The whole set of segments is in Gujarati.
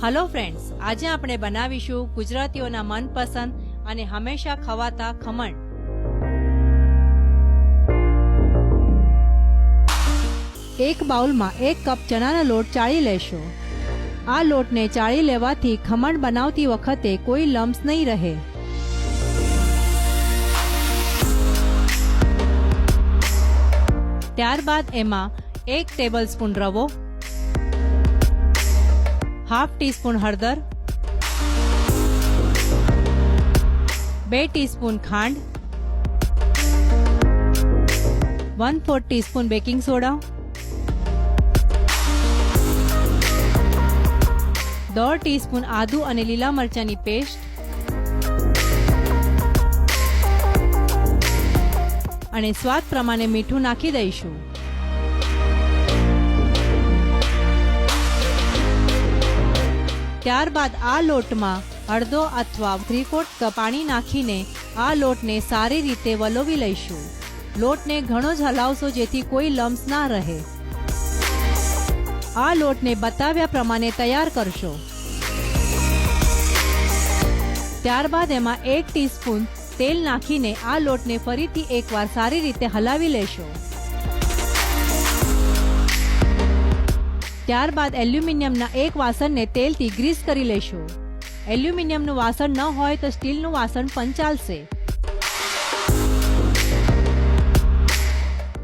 हेलो फ्रेंड्स, आज આપણે બનાવીશું ગુજરાતીઓના મનપસંદ અને હંમેશા ખવાતા ખમણ। એક બાઉલમાં 1 કપ ચણાનો લોટ ચાળી લેશો। આ લોટને ચાળી લેવાથી ખમણ બનાવતી વખતે કોઈ લમ્સ નહીં રહે। ત્યારબાદ એમાં 1 ટેબલસ્પૂન રવો, हाफ टीस्पून हळदर, 2 टीस्पून खांड, 1/4 टीस्पून बेकिंग सोडा, 1/2 टीस्पून आदू અને લીલા મરચાની પેસ્ટ અને સ્વાદ પ્રમાણે મીઠું નાખી દઈશું। ત્યારબાદ આ લોટમાં અડધો અથવા 3/4 કપ પાણી નાખીને આ લોટને સારી રીતે વલોવી લઈશું। લોટને ઘણો જ હલાવશો જેથી કોઈ લમ્સ ના રહે। આ લોટને બતાવ્યા પ્રમાણે તૈયાર કરશો। ત્યારબાદ એમાં 1 ટીસ્પૂન તેલ નાખીને આ લોટને ફરીથી એકવાર સારી રીતે હલાવી લેશો। ત્યારબાદ એલ્યુમિનિયમના એક વાસણને તેલથી ગ્રીસ કરી લેશો। એલ્યુમિનિયમનું વાસણ ન હોય તો સ્ટીલનું વાસણ પણ ચાલશે।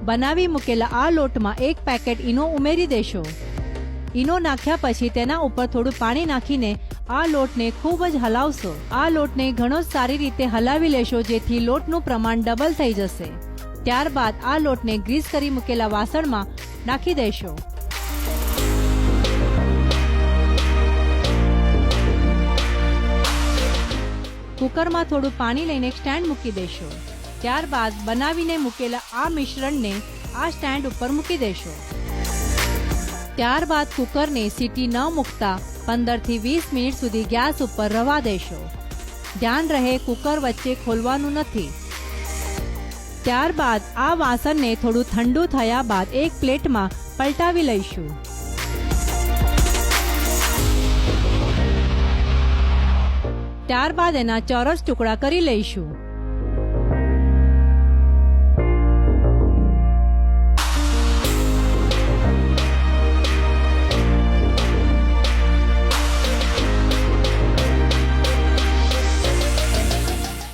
બનાવી મૂકેલા આ લોટમાં 1 પેકેટ ઈનો ઉમેરી દેશો। ઈનો નાખ્યા પછી તેના ઉપર થોડું પાણી નાખીને આ લોટને ખૂબ જ હલાવશો। આ લોટને ઘણો જ સારી રીતે હલાવી લેશો જેથી લોટનું પ્રમાણ ડબલ થઈ જશે। ત્યારબાદ આ લોટને ગ્રીસ કરી મૂકેલા વાસણમાં નાખી દેશો। કુકરમાં થોડું પાણી લઈને એક સ્ટેન્ડ મૂકી દેશો। ત્યારબાદ બનાવીને મૂકેલા આ મિશ્રણને આ સ્ટેન્ડ ઉપર મૂકી દેશો। ત્યારબાદ કુકરને સીટી ન મૂકતા 15 થી 20 મિનિટ સુધી ગેસ ઉપર રવા દેશો। ધ્યાન રહે કુકર વચ્ચે ખોલવાનું નથી। ત્યારબાદ આ વાસણને થોડું ઠંડુ થયા બાદ એક પ્લેટમાં પલટાવી લઈશું। ત્યારબાદ એના ચોરસ ટુકડા કરી લઈશું।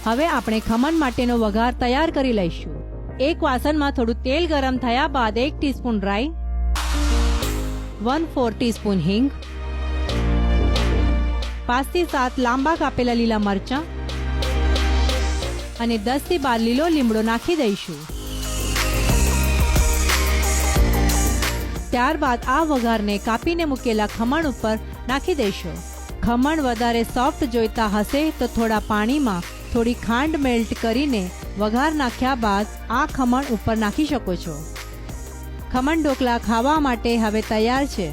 હવે આપણે ખમણ માટેનો વઘાર તૈયાર કરી લઈશું। એક વાસણમાં થોડું તેલ ગરમ થયા બાદ 1 ટીસ્પૂન રાઈ, 1/4 ટીસ્પૂન હિંગ, 5 થી 7 લાંબા કાપેલા લીલા મરચાં અને 10 થી 12 લીલો લીમડો નાખી દઈશું। ત્યારબાદ આ વઘારને કાપીને મૂકેલા ખમણ ઉપર નાખી દઈશું। ખમણ વધારે સોફ્ટ જોઈતા હશે તો થોડા પાણીમાં થોડી ખાંડ મેલ્ટ કરીને વઘાર નાખ્યા બાદ આ ખમણ ઉપર નાખી શકો છો। ખમણ ઢોકળા ખાવા માટે હવે તૈયાર છે।